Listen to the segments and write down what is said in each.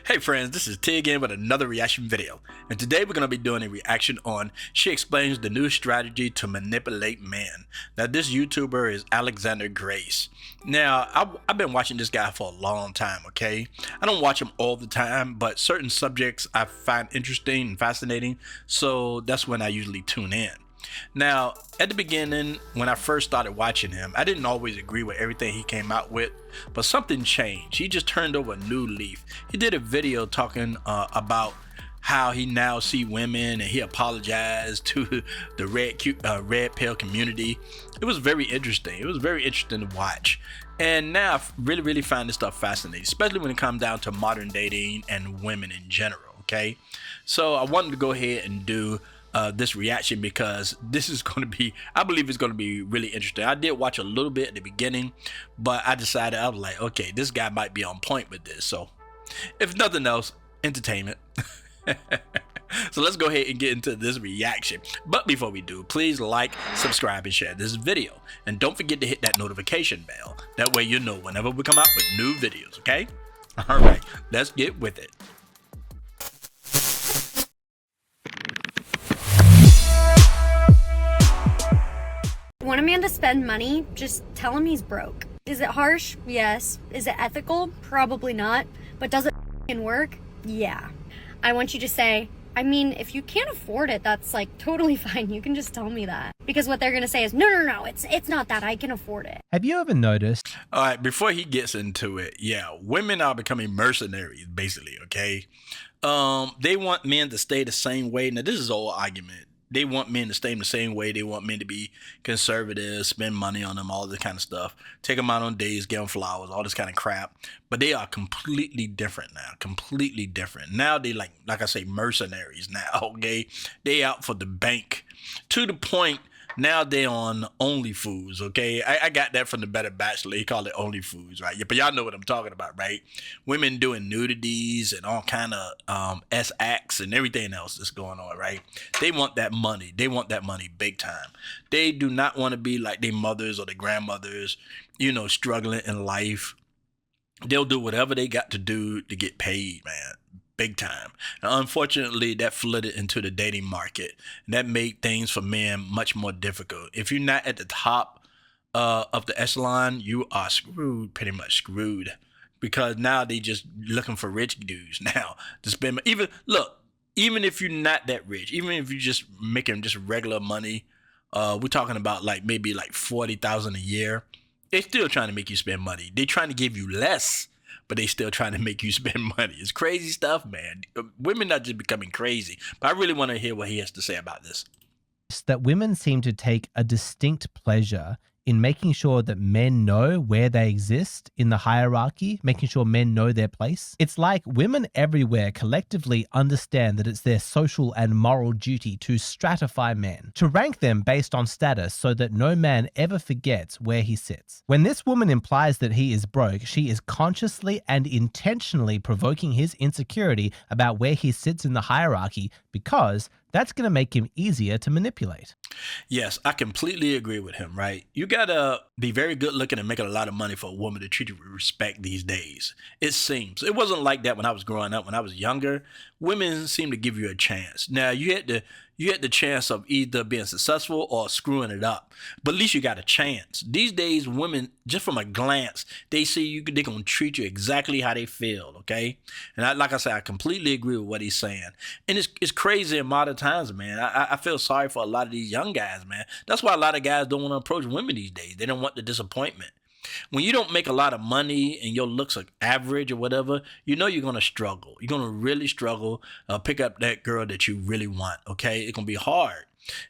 Hey friends, this is T again with another reaction video, and today we're going to be doing a reaction on She Explains the New Strategy to Manipulate Men. Now this YouTuber is Alexander Grace. Now I've been watching this guy for a long time, okay? I don't watch him all the time, but certain subjects I find interesting and fascinating, so that's when I usually tune in. Now, at the beginning, when I first started watching him, I didn't always agree with everything he came out with, but something changed. He just turned over a new leaf. He did a video talking about how he now see women, and he apologized to the red pill community. It was very interesting. It was very interesting to watch. And now I really find this stuff fascinating, especially when it comes down to modern dating and women in general, okay? So I wanted to go ahead and do this reaction because this is going to be, I believe it's going to be really interesting. I did watch a little bit at the beginning, but I decided, I was like, okay, this guy might be on point with this. So if nothing else, entertainment. So let's go ahead and get into this reaction. But before we do, please like, subscribe, and share this video. And don't forget to hit that notification bell. That way you know whenever we come out with new videos, okay? All right, let's get with it. Want a man to spend money? Just tell him he's broke. Is it harsh? Yes. Is it ethical? Probably not. But does it f***ing work? Yeah. I want you to say, I mean, if you can't afford it, that's like totally fine. You can just tell me that. Because what they're gonna say is, no, it's not that. I can afford it. Have you ever noticed? All right, before he gets into it, yeah, women are becoming mercenaries, basically, okay? They want men to stay the same way. Now, this is an old argument. They want men to stay in the same way. They want men to be conservative, spend money on them, all this kind of stuff. Take them out on dates, give them flowers, all this kind of crap. But they are completely different now, completely different. Now they like I say, mercenaries now, okay? They out for the bank to the point now they on OnlyFoods, okay? I got that from the Better Bachelor. He called it OnlyFoods, right? Yeah, but y'all know what I'm talking about, right? Women doing nudities and all kind of S acts and everything else that's going on, right? They want that money. They want that money big time. They do not want to be like their mothers or their grandmothers, you know, struggling in life. They'll do whatever they got to do to get paid, man. Big time. And unfortunately, that flooded into the dating market, and that made things for men much more difficult. If you're not at the top of the echelon, you are screwed, pretty much screwed, because now they just looking for rich dudes now to spend. Even if you're not that rich, even if you're just making just regular money, we're talking about like maybe like $40,000 a year. They're still trying to make you spend money. They're trying to give you less, but they still trying to make you spend money. It's crazy stuff, man. Women are just becoming crazy. But I really want to hear what he has to say about this. That women seem to take a distinct pleasure in making sure that men know where they exist in the hierarchy, making sure men know their place. It's like women everywhere collectively understand that it's their social and moral duty to stratify men, to rank them based on status so that no man ever forgets where he sits. When this woman implies that he is broke, she is consciously and intentionally provoking his insecurity about where he sits in the hierarchy because that's going to make him easier to manipulate. Yes, I completely agree with him, right? You got to be very good looking and making a lot of money for a woman to treat you with respect these days. It seems. It wasn't like that when I was growing up. When I was younger, women seemed to give you a chance. Now, you had the chance of either being successful or screwing it up. But at least you got a chance. These days, women, just from a glance, they see you, they're going to treat you exactly how they feel, okay? And like I said, I completely agree with what he's saying. And it's crazy in modern times, man. I feel sorry for a lot of these young guys, man. That's why a lot of guys don't want to approach women these days. They don't want the disappointment. When you don't make a lot of money and your looks are average or whatever, you know you're going to struggle. You're going to really struggle pick up that girl that you really want, okay? It's going to be hard.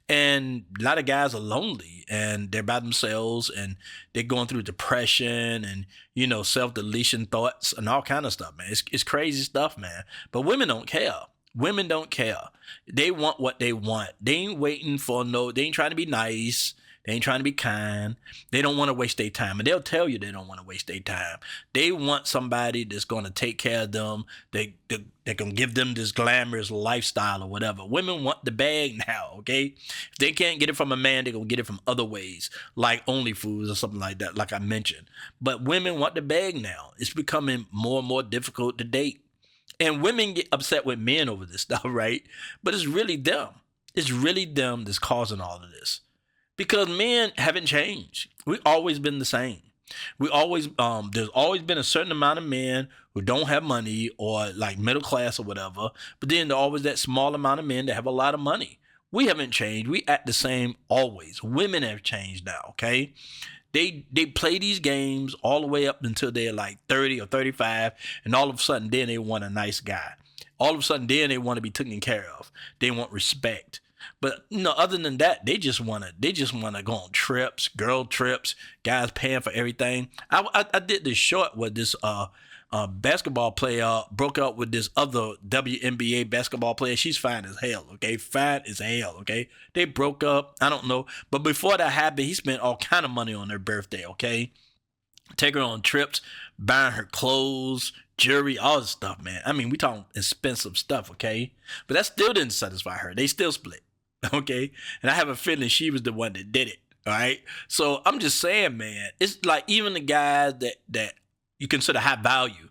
And a lot of guys are lonely and they're by themselves and they're going through depression and, you know, self-deletion thoughts and all kind of stuff, man. It's crazy stuff, man. But women don't care. Women don't care. They want what they want. They ain't waiting for they ain't trying to be nice. They ain't trying to be kind. They don't want to waste their time. And they'll tell you they don't want to waste their time. They want somebody that's going to take care of them. They're going to give them this glamorous lifestyle or whatever. Women want the bag now, okay? If they can't get it from a man, they're going to get it from other ways, like OnlyFoods or something like that, like I mentioned. But women want the bag now. It's becoming more and more difficult to date. And women get upset with men over this stuff, right? But it's really them. It's really them that's causing all of this. Because men haven't changed. We've always been the same. We always there's always been a certain amount of men who don't have money or like middle class or whatever, but then there's always that small amount of men that have a lot of money. We haven't changed. We act the same always. Women have changed now, okay? They play these games all the way up until they're like 30 or 35, and all of a sudden then they want a nice guy. All of a sudden then they want to be taken care of. They want respect. But other than that, they just wanna go on trips, girl trips, guys paying for everything. I did this short where this basketball player broke up with this other WNBA basketball player. She's fine as hell, okay? Fine as hell, okay? They broke up. I don't know. But before that happened, he spent all kind of money on her birthday, okay? Take her on trips, buying her clothes, jewelry, all this stuff, man. I mean, we talking expensive stuff, okay? But that still didn't satisfy her. They still split, okay? And I have a feeling she was the one that did it, all right? So I'm just saying, man, it's like even the guys that you consider high value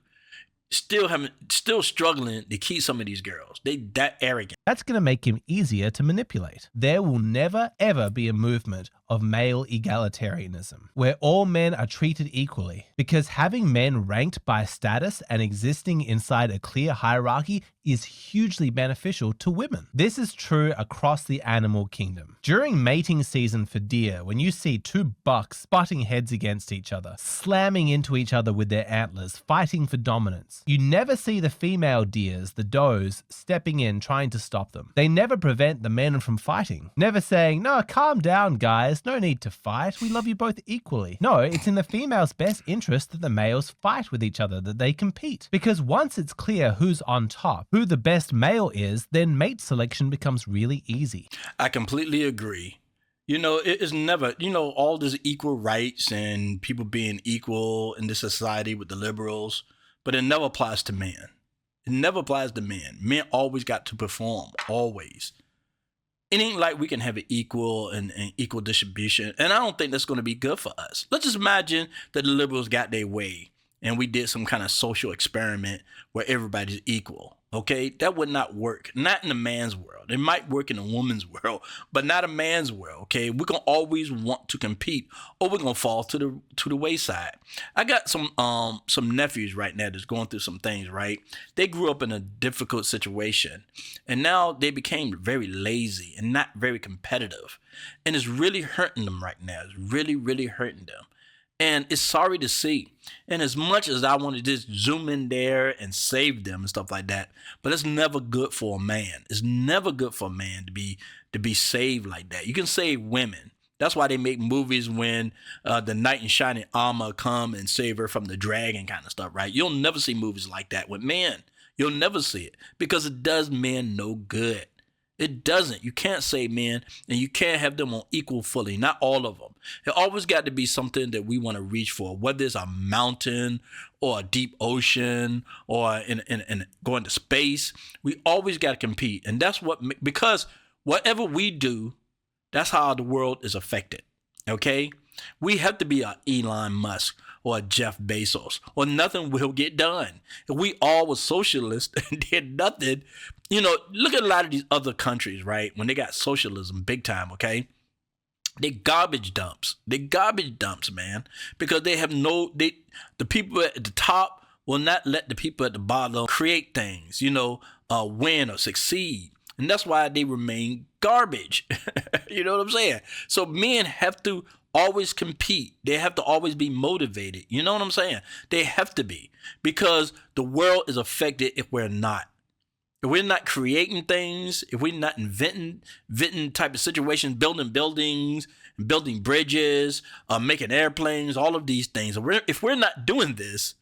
still struggling to keep some of these girls. They that arrogant. That's going to make him easier to manipulate. There will never, ever be a movement of male egalitarianism, where all men are treated equally, because having men ranked by status and existing inside a clear hierarchy is hugely beneficial to women. This is true across the animal kingdom. During mating season for deer, when you see two bucks butting heads against each other, slamming into each other with their antlers, fighting for dominance, you never see the female deers, the does, stepping in trying to stop them. They never prevent the men from fighting, never saying, "No, calm down, guys. No need to fight. We love you both equally." No, it's in the female's best interest that the males fight with each other, that they compete. Because once it's clear who's on top, who the best male is, then mate selection becomes really easy. I completely agree. It is never, all this equal rights and people being equal in this society with the liberals, but it never applies to men. It never applies to men. Men always got to perform, always. It ain't like we can have an equal and equal distribution. And I don't think that's going to be good for us. Let's just imagine that the liberals got their way and we did some kind of social experiment where everybody's equal. Okay, that would not work. Not in a man's world. It might work in a woman's world, but not a man's world. Okay, we're gonna always want to compete, or we're gonna fall to the wayside. I got some nephews right now that's going through some things. Right, they grew up in a difficult situation, and now they became very lazy and not very competitive, and it's really hurting them right now. It's really, really hurting them. And it's sorry to see. And as much as I want to just zoom in there and save them and stuff like that, but it's never good for a man. It's never good for a man to be saved like that. You can save women. That's why they make movies when the knight in shining armor come and save her from the dragon kind of stuff, right? You'll never see movies like that with men. You'll never see it because it does men no good. It doesn't. You can't save men, and you can't have them on equal footing. Not all of them. It always got to be something that we want to reach for, whether it's a mountain or a deep ocean or in going to space. We always got to compete, and that's because whatever we do, that's how the world is affected. Okay, we have to be a Elon Musk or a Jeff Bezos, or nothing will get done. If we all were socialists and did nothing, look at a lot of these other countries, right? When they got socialism big time, okay? They garbage dumps. They garbage dumps, man, because they have the people at the top will not let the people at the bottom create things, win or succeed. And that's why they remain garbage. You know what I'm saying? So men have to always compete. They have to always be motivated. You know what I'm saying? They have to be, because the world is affected if we're not. If we're not creating things, if we're not inventing type of situations, building buildings, building bridges, making airplanes, all of these things. If we're not doing this,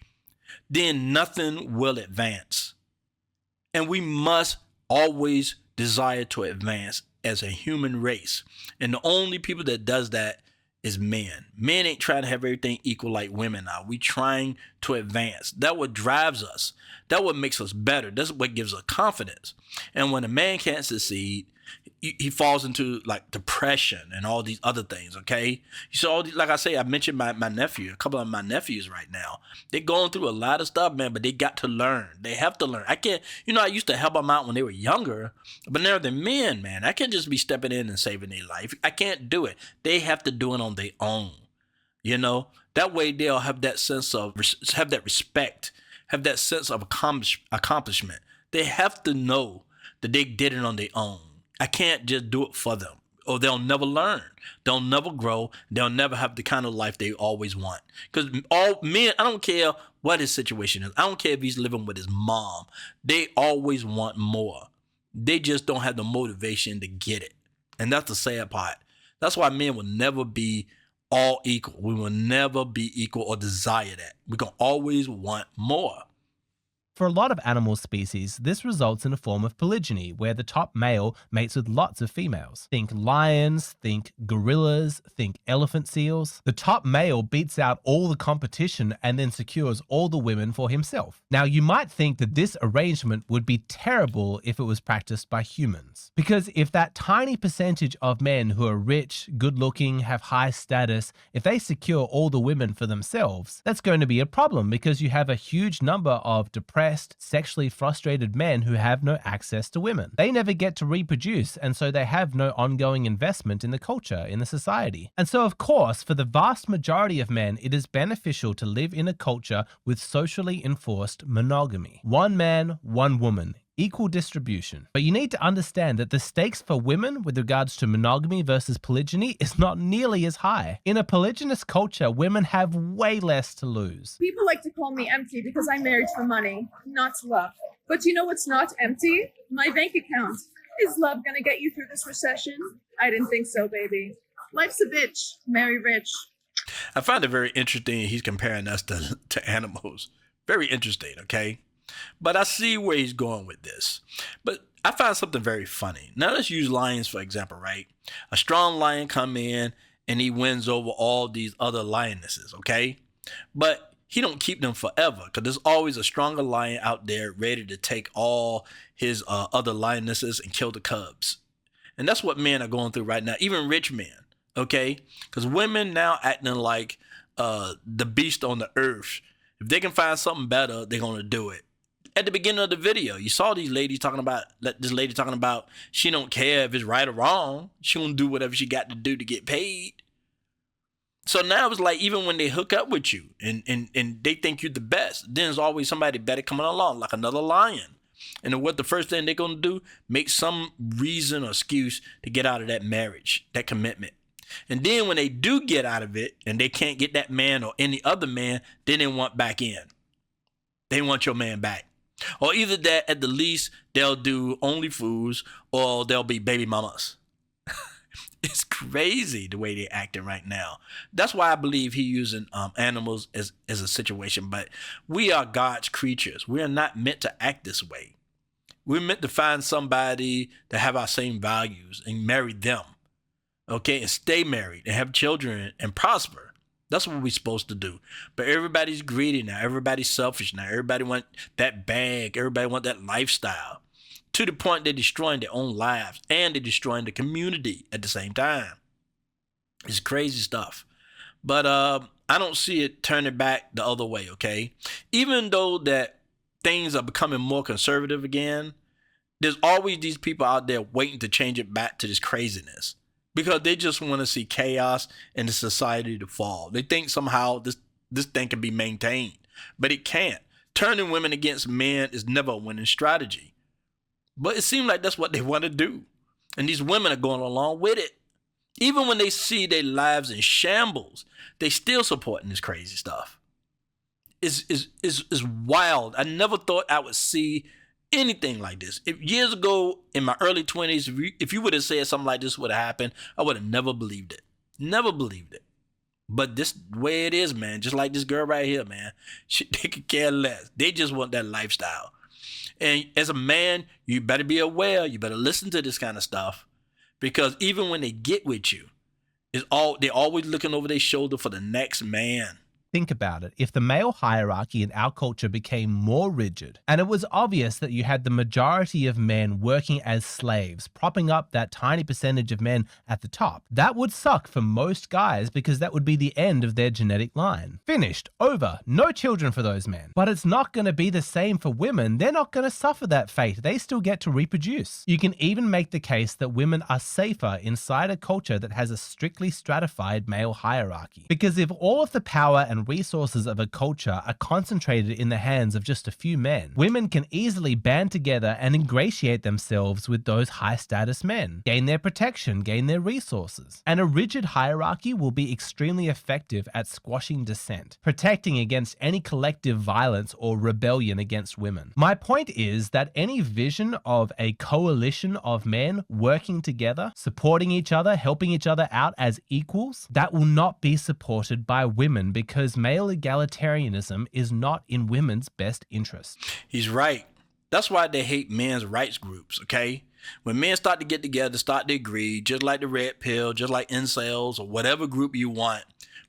then nothing will advance. And we must always desire to advance as a human race. And the only people that does that is men. Men ain't trying to have everything equal like women are. We trying to advance. That's what drives us. That's what makes us better. That's what gives us confidence. And when a man can't succeed, he falls into like depression and all these other things. Okay, so all these, like I say, I mentioned my nephew, a couple of my nephews right now. They're going through a lot of stuff, man, but they got to learn. They have to learn. I can't, I used to help them out when they were younger, but now they're men, man. I can't just be stepping in and saving their life. I can't do it. They have to do it on their own. That way they'll have that sense of have that respect, have that sense of accomplishment. They have to know that they did it on their own. I can't just do it for them, or they'll never learn. They'll never grow. They'll never have the kind of life they always want. Because all men, I don't care what his situation is. I don't care if he's living with his mom. They always want more. They just don't have the motivation to get it. And that's the sad part. That's why men will never be all equal. We will never be equal or desire that. We're going to always want more. For a lot of animal species, this results in a form of polygyny, where the top male mates with lots of females. Think lions, think gorillas, think elephant seals. The top male beats out all the competition and then secures all the women for himself. Now, you might think that this arrangement would be terrible if it was practiced by humans. Because if that tiny percentage of men who are rich, good-looking, have high status, if they secure all the women for themselves, that's going to be a problem, because you have a huge number of depressed, sexually frustrated men who have no access to women. They never get to reproduce, and so they have no ongoing investment in the culture, in the society. And so, of course, for the vast majority of men, it is beneficial to live in a culture with socially enforced monogamy. One man, one woman. Equal distribution. But you need to understand that the stakes for women with regards to monogamy versus polygyny is not nearly as high. In a polygynous culture, women have way less to lose. People like to call me empty because I'm married for money, not love. But you know what's not empty? My bank account. Is love gonna get you through this recession? I didn't think so, baby. Life's a bitch. Marry rich. I find it very interesting he's comparing us to animals. Very interesting, okay? But I see where he's going with this. But I find something very funny. Now let's use lions for example, right? A strong lion come in and he wins over all these other lionesses, okay? But he don't keep them forever, because there's always a stronger lion out there ready to take all his other lionesses and kill the cubs. And that's what men are going through right now, even rich men, okay? Because women now acting like the beast on the earth. If they can find something better, they're going to do it. At the beginning of the video, you saw this lady talking about she don't care if it's right or wrong. She gonna do whatever she got to do to get paid. So now it's like, even when they hook up with you and they think you're the best, then there's always somebody better coming along, like another lion. And then what the first thing they're gonna do? Make some reason or excuse to get out of that marriage, that commitment. And then when they do get out of it and they can't get that man or any other man, then they want back in. They want your man back. Or either that, at the least, they'll do OnlyFans, or they'll be baby mamas. It's crazy the way they're acting right now. That's why I believe he's using animals as a situation. But we are God's creatures. We are not meant to act this way. We're meant to find somebody that have our same values and marry them. Okay, and stay married and have children and prosper. That's what we're supposed to do. But everybody's greedy now. Everybody's selfish now. Everybody want that bag. Everybody want that lifestyle. To the point they're destroying their own lives, and they're destroying the community at the same time. It's crazy stuff. But I don't see it turning back the other way, okay? Even though that things are becoming more conservative again, there's always these people out there waiting to change it back to this craziness. Because they just want to see chaos and the society to fall. They think somehow this thing can be maintained, but it can't. Turning women against men is never a winning strategy. But it seems like that's what they want to do. And these women are going along with it. Even when they see their lives in shambles, they still supporting this crazy stuff. It's wild. I never thought I would see anything like this. If years ago in my early 20s, if you would have said something like this would have happened, I would have never believed it. Never believed it. But this way it is, man. Just like this girl right here, man. They could care less. They just want that lifestyle. And as a man, you better be aware. You better listen to this kind of stuff, because even when they get with you, they're always looking over their shoulder for the next man. Think about it. If the male hierarchy in our culture became more rigid, and it was obvious that you had the majority of men working as slaves, propping up that tiny percentage of men at the top, that would suck for most guys because that would be the end of their genetic line. Finished. Over. No children for those men. But it's not going to be the same for women. They're not going to suffer that fate. They still get to reproduce. You can even make the case that women are safer inside a culture that has a strictly stratified male hierarchy. Because if all of the power and resources of a culture are concentrated in the hands of just a few men, women can easily band together and ingratiate themselves with those high status men, gain their protection, gain their resources. And a rigid hierarchy will be extremely effective at squashing dissent, protecting against any collective violence or rebellion against women. My point is that any vision of a coalition of men working together, supporting each other, helping each other out as equals, that will not be supported by women because male egalitarianism is not in women's best interest. He's right. That's why they hate men's rights groups, okay? When men start to get together, start to agree, just like the red pill, just like incels or whatever group you want,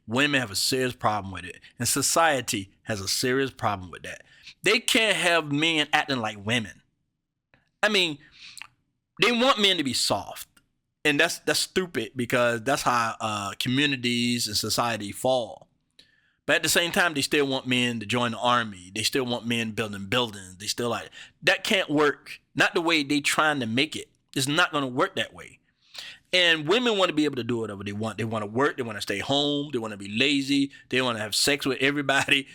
women have a serious problem with it. And society has a serious problem with that. They can't have men acting like women. I mean, they want men to be soft. And that's stupid because that's how communities and society fall. But at the same time, they still want men to join the army. They still want men building buildings. They still like, that can't work. Not the way they trying to make it. It's not going to work that way. And women want to be able to do whatever they want. They want to work. They want to stay home. They want to be lazy. They want to have sex with everybody.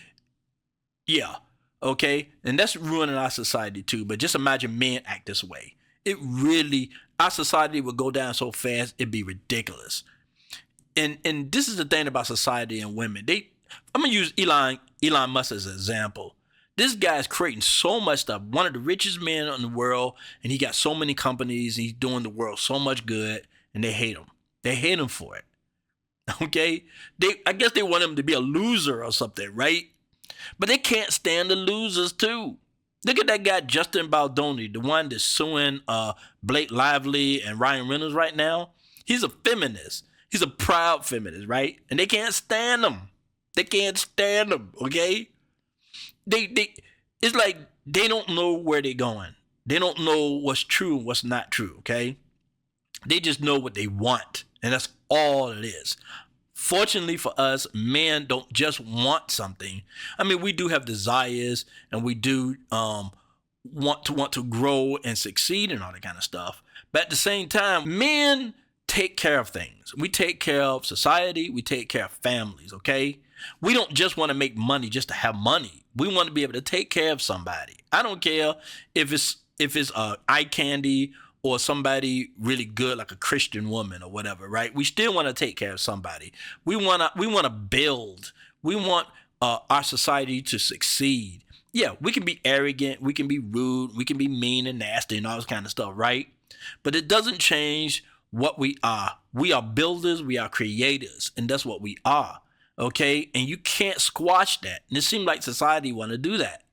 Yeah. Okay. And that's ruining our society too. But just imagine men act this way. Our society would go down so fast, it'd be ridiculous. And this is the thing about society and women. I'm going to use Elon Musk as an example. This guy is creating so much stuff. One of the richest men in the world, and he got so many companies. He's doing the world so much good, and they hate him. They hate him for it. Okay? I guess they want him to be a loser or something, right? But they can't stand the losers too. Look at that guy, Justin Baldoni, the one that's suing Blake Lively and Ryan Reynolds right now. He's a feminist. He's a proud feminist, right? And they can't stand him. They can't stand him, okay? It's like they don't know where they're going. They don't know what's true and what's not true, okay? They just know what they want, and that's all it is. Fortunately for us, men don't just want something. I mean, we do have desires, and we do want to grow and succeed and all that kind of stuff. But at the same time, men take care of things. We take care of society. We take care of families, okay? We don't just want to make money just to have money. We want to be able to take care of somebody. I don't care if it's eye candy or somebody really good like a Christian woman or whatever, right? We still want to take care of somebody. We want to build. We want our society to succeed. Yeah, we can be arrogant, we can be rude, we can be mean and nasty and all this kind of stuff, right? But it doesn't change what we are. We are builders, we are creators, and that's what we are, okay? And you can't squash that. And it seems like society want to do that.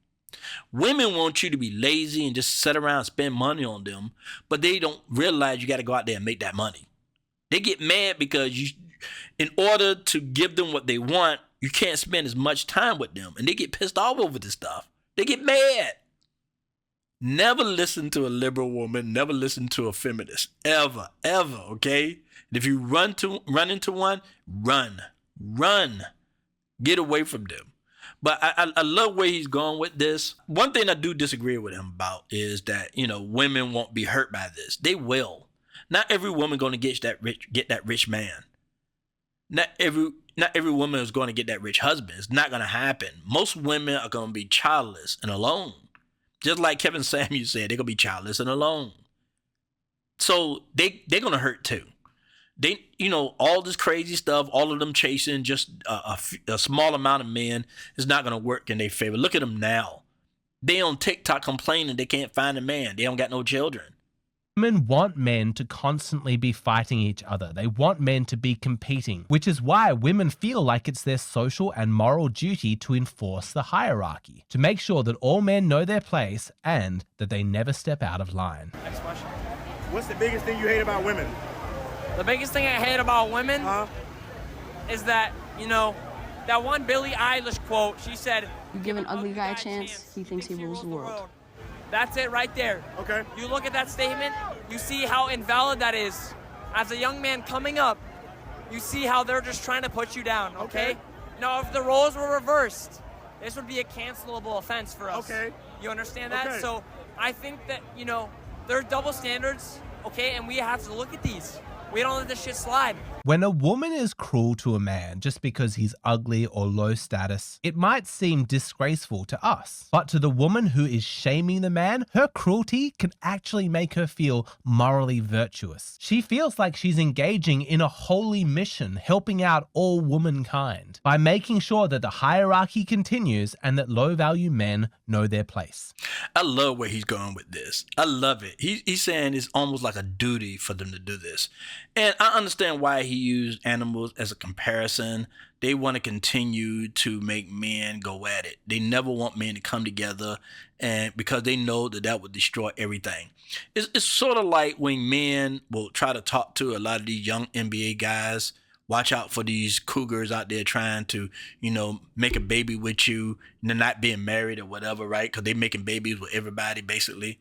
Women want you to be lazy and just sit around and spend money on them, but they don't realize you got to go out there and make that money. They get mad because in order to give them what they want, you can't spend as much time with them, and they get pissed off over this stuff. They get mad. Never listen to a liberal woman. Never listen to a feminist. Ever, okay? And if you run into one, run. Get away from them. But I love where he's going with this. One thing I do disagree with him about is that, women won't be hurt by this. They will. Not every woman going to get that rich man. Not every woman is going to get that rich husband. It's not going to happen. Most women are going to be childless and alone. Just like Kevin Samuels said, they're going to be childless and alone. So they're going to hurt too. They, all this crazy stuff, all of them chasing just a small amount of men is not going to work in their favor. Look at them now. They on TikTok complaining they can't find a man. They don't got no children. Women want men to constantly be fighting each other. They want men to be competing, which is why women feel like it's their social and moral duty to enforce the hierarchy, to make sure that all men know their place and that they never step out of line. Next question. What's the biggest thing you hate about women? The biggest thing I hate about women is that, that one Billie Eilish quote. She said, You give an ugly guy a chance, he thinks he rules the world. That's it right there. Okay. You look at that statement, you see how invalid that is. As a young man coming up, you see how they're just trying to put you down, okay? Now, if the roles were reversed, this would be a cancelable offense for us. Okay. You understand that? Okay. So I think that, there are double standards, okay? And we have to look at these. We don't let this shit slide. When a woman is cruel to a man just because he's ugly or low status, it might seem disgraceful to us. But to the woman who is shaming the man, her cruelty can actually make her feel morally virtuous. She feels like she's engaging in a holy mission, helping out all womankind by making sure that the hierarchy continues and that low-value men know their place. I love where he's going with this. I love it. He's saying it's almost like a duty for them to do this. And I understand why he used animals as a comparison. They want to continue to make men go at it. They never want men to come together, and because they know that would destroy everything. It's sort of like when men will try to talk to a lot of these young NBA guys. Watch out for these cougars out there trying to, make a baby with you and they're not being married or whatever, right? Because they're making babies with everybody, basically.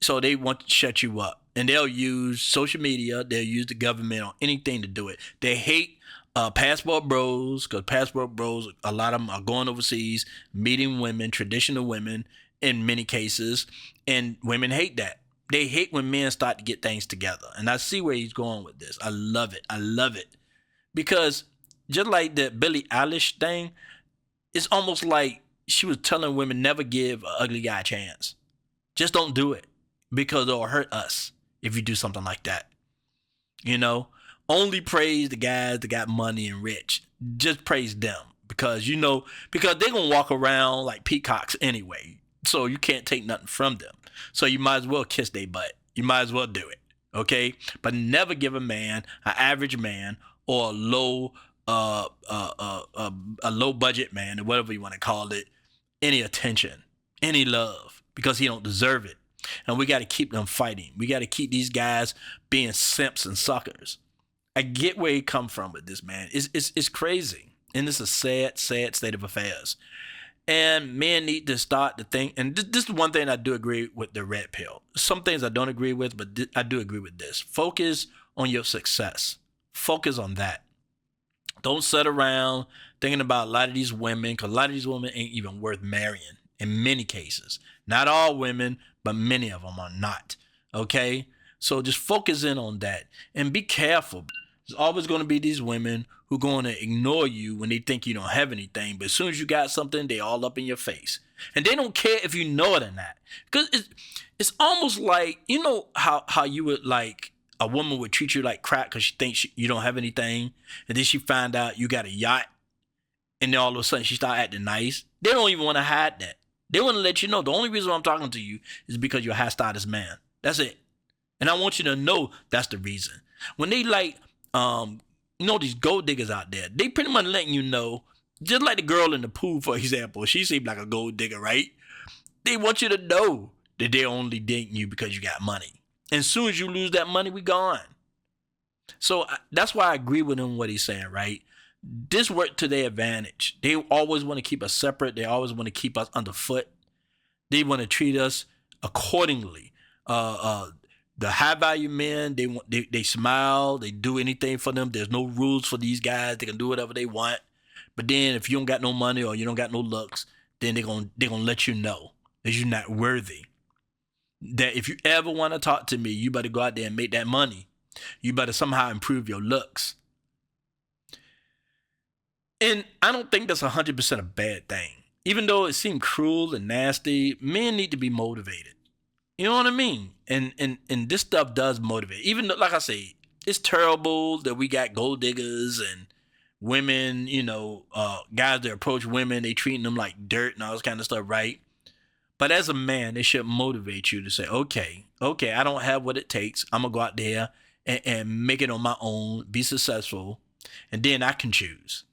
So they want to shut you up. And they'll use social media. They'll use the government on anything to do it. They hate passport bros, because passport bros, a lot of them are going overseas, meeting women, traditional women in many cases. And women hate that. They hate when men start to get things together. And I see where he's going with this. I love it. I love it. Because just like the Billie Eilish thing, it's almost like she was telling women never give an ugly guy a chance. Just don't do it, because it'll hurt us if you do something like that. Only praise the guys that got money and rich. Just praise them because they're going to walk around like peacocks anyway. So you can't take nothing from them. So you might as well kiss their butt. You might as well do it. Okay. But never give a man, an average man, or a low budget man, or whatever you want to call it, any attention, any love, because he don't deserve it. And we got to keep them fighting. We got to keep these guys being simps and suckers. I get where he come from with this, man. It's crazy. And it's a sad state of affairs. And men need to start to think, and this is one thing I do agree with the red pill. Some things I don't agree with, but I do agree with this. Focus on your success. Focus on that. Don't sit around thinking about a lot of these women, because a lot of these women ain't even worth marrying in many cases. Not all women, but many of them are not. Okay? So just focus in on that and be careful. There's always going to be these women who are going to ignore you when they think you don't have anything. But as soon as you got something, they all up in your face. And they don't care if you know it or not. Because it's almost like, how you would like, a woman would treat you like crap because she thinks you don't have anything. And then she find out you got a yacht. And then all of a sudden she start acting nice. They don't even want to hide that. They want to let you know the only reason I'm talking to you is because you're a high status man. That's it. And I want you to know that's the reason. When they like, these gold diggers out there, they pretty much letting you know, just like the girl in the pool, for example, she seemed like a gold digger, right? They want you to know that they're only dating you because you got money. And as soon as you lose that money, we gone. So that's why I agree with him what he's saying, right? This worked to their advantage. They always want to keep us separate. They always want to keep us underfoot. They want to treat us accordingly. The high value men, they smile, they do anything for them. There's no rules for these guys. They can do whatever they want. But then if you don't got no money or you don't got no looks, then they're gonna let you know that you're not worthy. That if you ever want to talk to me, you better go out there and make that money. You better somehow improve your looks. And I don't think that's 100% a bad thing. Even though it seemed cruel and nasty, men need to be motivated. You know what I mean? And this stuff does motivate. Even though, like I say, it's terrible that we got gold diggers and women, guys that approach women, they treating them like dirt and all this kind of stuff, right? But as a man, it should motivate you to say, okay, I don't have what it takes. I'm going to go out there and make it on my own, be successful, and then I can choose.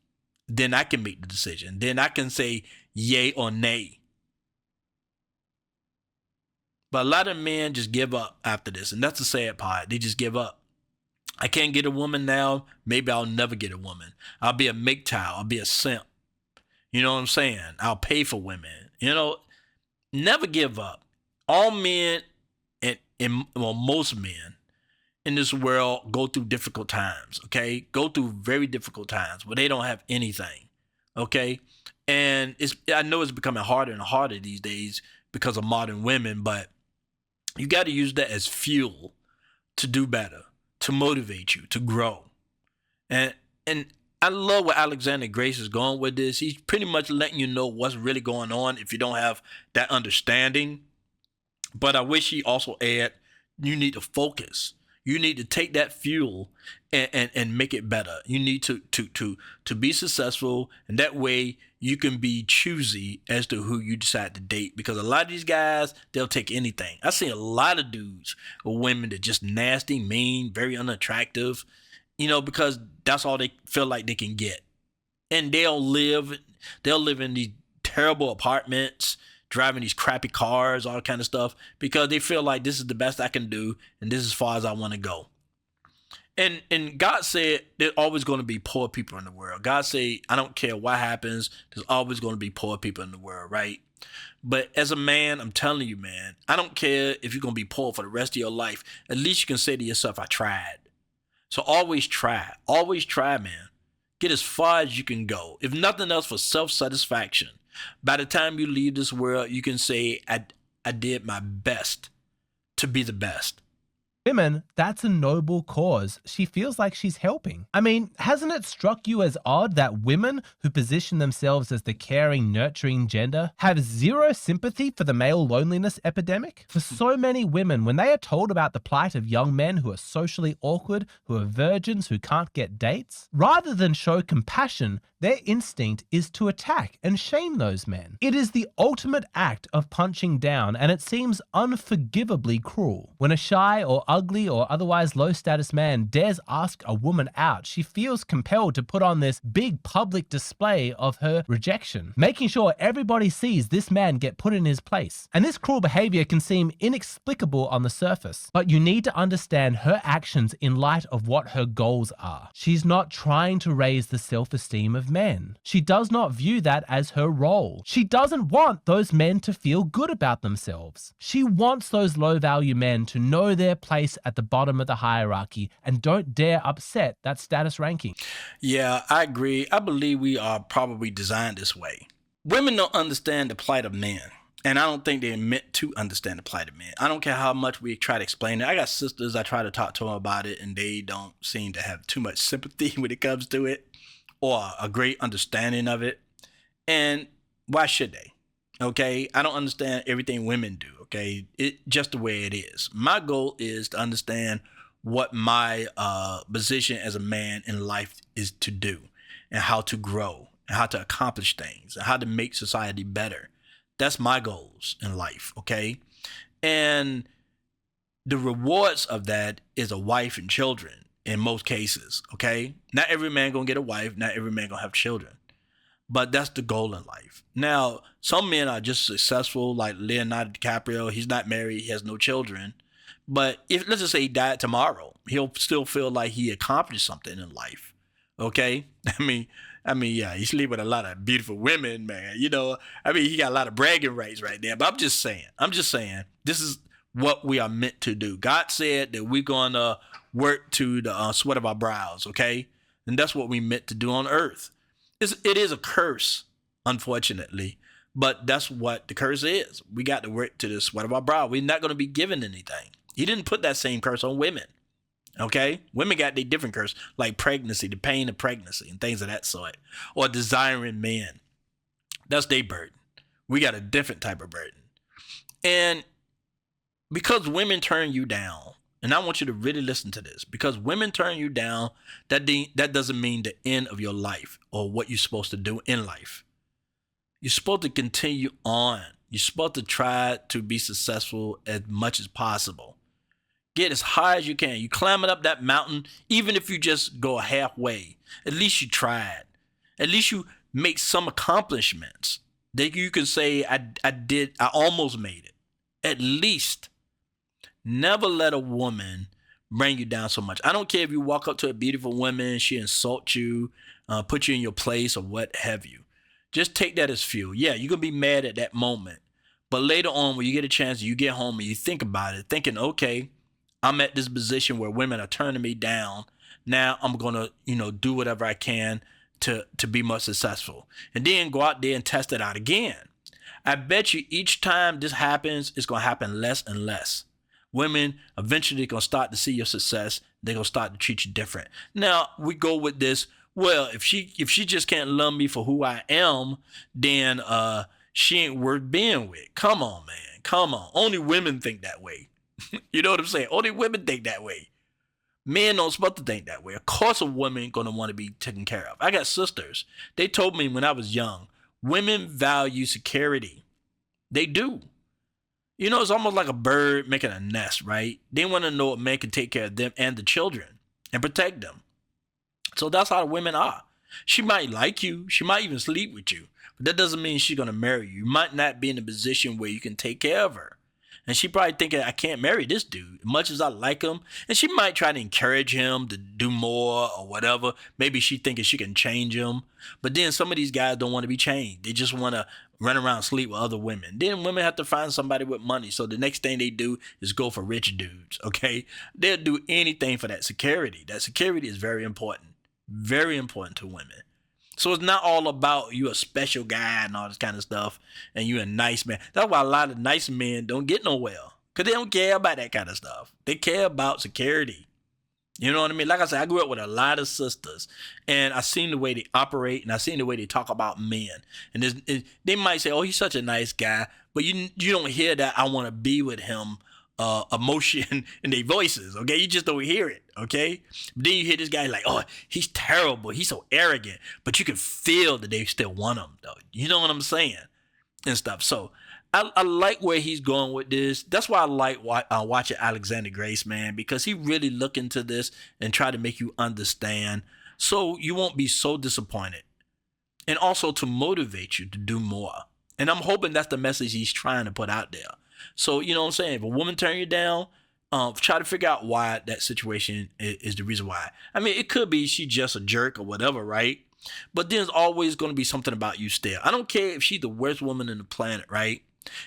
Then I can make the decision. Then I can say yay or nay. But a lot of men just give up after this, and that's the sad part. They just give up. I can't get a woman now. Maybe I'll never get a woman. I'll be a MGTOW. I'll be a simp. You know what I'm saying? I'll pay for women. You know, never give up. All men and well, most men in this world go through difficult times, okay? Go through very difficult times where they don't have anything, okay? And I know it's becoming harder and harder these days because of modern women, but you got to use that as fuel to do better, to motivate you, to grow. And I love where Alexander Grace is going with this. He's pretty much letting you know what's really going on if you don't have that understanding. But I wish he also add, you need to focus. You need to take that fuel and make it better. You need to be successful, and that way you can be choosy as to who you decide to date. Because a lot of these guys, they'll take anything. I see a lot of dudes or women that just nasty, mean, very unattractive, you know, because that's all they feel like they can get. And they'll live in these terrible apartments, driving these crappy cars, all kind of stuff, because they feel like this is the best I can do and this is as far as I want to go. And God said there's always going to be poor people in the world. God said, I don't care what happens, there's always going to be poor people in the world, right? But as a man, I'm telling you, man, I don't care if you're going to be poor for the rest of your life. At least you can say to yourself, I tried. So always try, man. Get as far as you can go. If nothing else, for self-satisfaction. By the time you leave this world, you can say, I did my best to be the best. Women, that's a noble cause. She feels like she's helping. I mean, hasn't it struck you as odd that women who position themselves as the caring, nurturing gender have zero sympathy for the male loneliness epidemic? For so many women, when they are told about the plight of young men who are socially awkward, who are virgins, who can't get dates, rather than show compassion, their instinct is to attack and shame those men. It is the ultimate act of punching down, and it seems unforgivably cruel. When a shy or ugly or otherwise low-status man dares ask a woman out, she feels compelled to put on this big public display of her rejection, making sure everybody sees this man get put in his place. And this cruel behavior can seem inexplicable on the surface, but you need to understand her actions in light of what her goals are. She's not trying to raise the self-esteem of men. She does not view that as her role. She doesn't want those men to feel good about themselves. She wants those low-value men to know their place at the bottom of the hierarchy and don't dare upset that status ranking. Yeah, I agree. I believe we are probably designed this way. Women don't understand the plight of men. And I don't think they're meant to understand the plight of men. I don't care how much we try to explain it. I got sisters, I try to talk to them about it, and they don't seem to have too much sympathy when it comes to it, or a great understanding of it. And why should they? Okay, I don't understand everything women do. Okay, it just the way it is. My goal is to understand what my position as a man in life is to do, and how to grow, and how to accomplish things, and how to make society better. That's my goals in life. Okay, and the rewards of that is a wife and children. In most cases, okay? Not every man gonna get a wife, not every man gonna have children. But that's the goal in life. Now, some men are just successful, like Leonardo DiCaprio. He's not married, he has no children. But if, let's just say he died tomorrow, he'll still feel like he accomplished something in life, okay? I mean, yeah, he's sleeping with a lot of beautiful women, man. You know, I mean, he got a lot of bragging rights right there. But I'm just saying, this is what we are meant to do. God said that we're gonna work to the sweat of our brows, okay? And that's what we meant to do on earth. It is a curse, unfortunately, but that's what the curse is. We got to work to the sweat of our brow. We're not going to be given anything. He didn't put that same curse on women, okay? Women got their different curse, like pregnancy, the pain of pregnancy and things of that sort, or desiring men. That's their burden. We got a different type of burden. And because women turn you down, and I want you to really listen to this, because women turn you down, that doesn't mean the end of your life or what you're supposed to do in life. You're supposed to continue on. You're supposed to try to be successful as much as possible. Get as high as you can. You climb up that mountain, even if you just go halfway. At least you tried. At least you make some accomplishments that you can say, I almost made it. At least. Never let a woman bring you down so much. I don't care if you walk up to a beautiful woman, she insults you, put you in your place or what have you. Just take that as fuel. Yeah, you're going to be mad at that moment. But later on, when you get a chance, you get home and you think about it, thinking, okay, I'm at this position where women are turning me down. Now I'm going to, do whatever I can to be more successful. And then go out there and test it out again. I bet you each time this happens, it's going to happen less and less. Women eventually going to start to see your success. They're going to start to treat you different. Now, we go with this. Well, if she just can't love me for who I am, then she ain't worth being with. Come on, man. Come on. Only women think that way. You know what I'm saying? Only women think that way. Men don't supposed to think that way. Of course a woman going to want to be taken care of. I got sisters. They told me when I was young, women value security. They do. It's almost like a bird making a nest, right? They want to know a man can take care of them and the children and protect them. So that's how women are. She might like you. She might even sleep with you. But that doesn't mean she's going to marry you. You might not be in a position where you can take care of her. And she probably thinking, I can't marry this dude as much as I like him. And she might try to encourage him to do more or whatever. Maybe she thinking she can change him. But then some of these guys don't want to be changed. They just want to run around and sleep with other women. Then women have to find somebody with money. So the next thing they do is go for rich dudes, okay? They'll do anything for that security. That security is very important. Very important to women. So it's not all about you a special guy and all this kind of stuff and you a nice man. That's why a lot of nice men don't get nowhere because they don't care about that kind of stuff. They care about security. You know what I mean? Like I said, I grew up with a lot of sisters and I seen the way they operate and I seen the way they talk about men. And they might say, oh, he's such a nice guy, but you don't hear that I want to be with him emotion in their voices, okay? You just don't hear it, okay? But then you hear this guy like, oh, he's terrible. He's so arrogant. But you can feel that they still want him, though. You know what I'm saying? And stuff. So I like where he's going with this. That's why I like watching Alexander Grace, man, because he really look into this and try to make you understand so you won't be so disappointed. And also to motivate you to do more. And I'm hoping that's the message he's trying to put out there. So, you know what I'm saying? If a woman turn you down, try to figure out why that situation is the reason why. I mean, it could be she just a jerk or whatever, right? But there's always going to be something about you still. I don't care if she's the worst woman in the planet, right?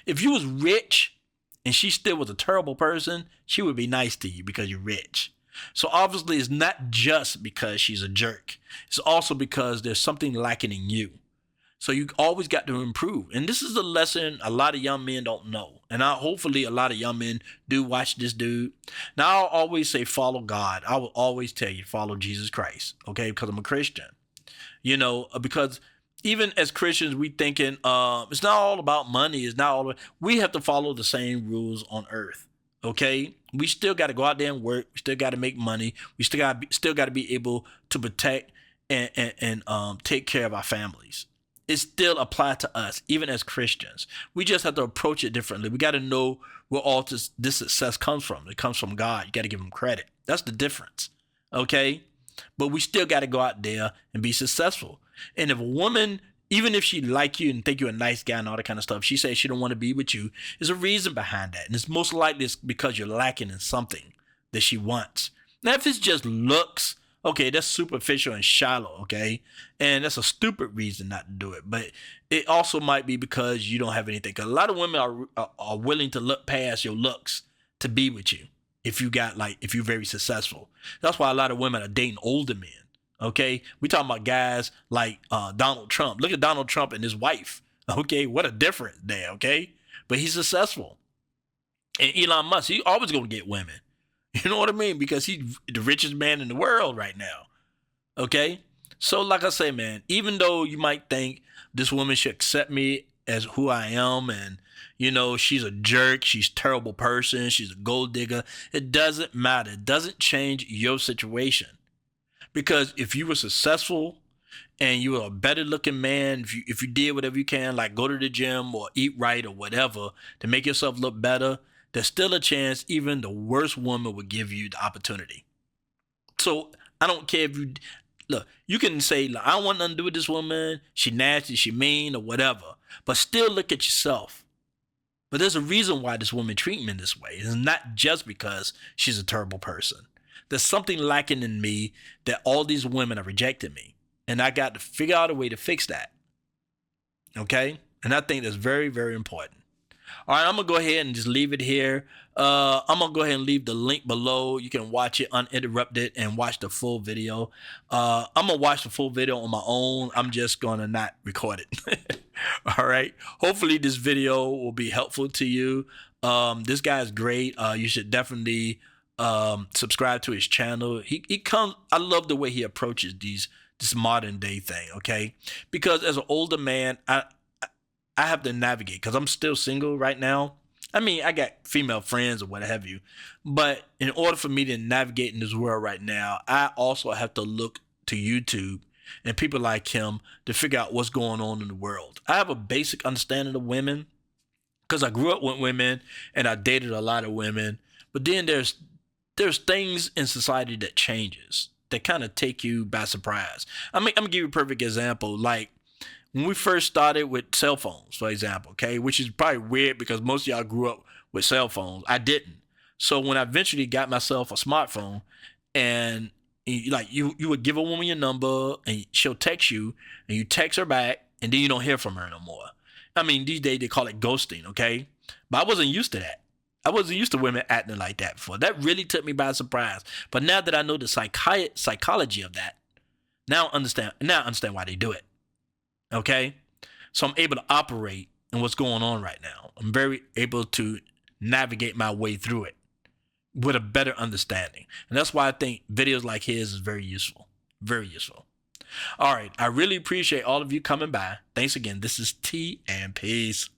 If you was rich and she still was a terrible person, she would be nice to you because you're rich. So obviously it's not just because she's a jerk. It's also because there's something lacking in you. So you always got to improve. And this is a lesson a lot of young men don't know. And hopefully a lot of young men do watch this dude. Now, I'll always say follow God. I will always tell you follow Jesus Christ, okay, because I'm a Christian. Because even as Christians, we thinking it's not all about money. It's not all about, we have to follow the same rules on earth, okay? We still got to go out there and work. We still got to make money. We still got to be able to protect and take care of our families. It still applies to us, even as Christians. We just have to approach it differently. We got to know where all this success comes from. It comes from God. You got to give him credit. That's the difference, okay? But we still got to go out there and be successful. And if a woman, even if she like you and think you're a nice guy and all that kind of stuff, she says she don't want to be with you, there's a reason behind that. And it's most likely it's because you're lacking in something that she wants. Now, if it's just looks, okay, that's superficial and shallow, okay? And that's a stupid reason not to do it. But it also might be because you don't have anything. Because a lot of women are willing to look past your looks to be with you if you're very successful. That's why a lot of women are dating older men, okay? We talking about guys like Donald Trump. Look at Donald Trump and his wife, okay? What a difference there, okay? But he's successful. And Elon Musk, he always going to get women. You know what I mean? Because he's the richest man in the world right now. Okay? So like I say, man, even though you might think this woman should accept me as who I am and, she's a jerk, she's a terrible person, she's a gold digger, it doesn't matter. It doesn't change your situation. Because if you were successful and you were a better looking man, if you did whatever you can, like go to the gym or eat right or whatever to make yourself look better, there's still a chance even the worst woman would give you the opportunity. So I don't care if you can say, I don't want nothing to do with this woman. She nasty, she mean or whatever. But still look at yourself. But there's a reason why this woman treats me this way. It's not just because she's a terrible person. There's something lacking in me that all these women are rejecting me. And I got to figure out a way to fix that. Okay? And I think that's very, very important. All right, I'm going to go ahead and just leave it here. I'm going to go ahead and leave the link below. You can watch it uninterrupted and watch the full video. I'm going to watch the full video on my own. I'm just going to not record it. All right. Hopefully this video will be helpful to you. This guy is great. You should definitely subscribe to his channel. He comes. I love the way he approaches this modern day thing. Okay, because as an older man, I have to navigate because I'm still single right now. I mean, I got female friends or what have you, but in order for me to navigate in this world right now, I also have to look to YouTube and people like him to figure out what's going on in the world. I have a basic understanding of women because I grew up with women and I dated a lot of women, but then there's things in society that changes that kind of take you by surprise. I mean, I'm gonna give you a perfect example. Like when we first started with cell phones, for example, okay, which is probably weird because most of y'all grew up with cell phones. I didn't. So when I eventually got myself a smartphone, and you would give a woman your number and she'll text you, and you text her back, and then you don't hear from her no more. I mean, these days they call it ghosting, okay? But I wasn't used to that. I wasn't used to women acting like that before. That really took me by surprise. But now that I know the psychology of that, now I understand why they do it. Okay? So I'm able to operate in what's going on right now. I'm very able to navigate my way through it with a better understanding. And that's why I think videos like his is very useful. Very useful. All right. I really appreciate all of you coming by. Thanks again. This is T and peace.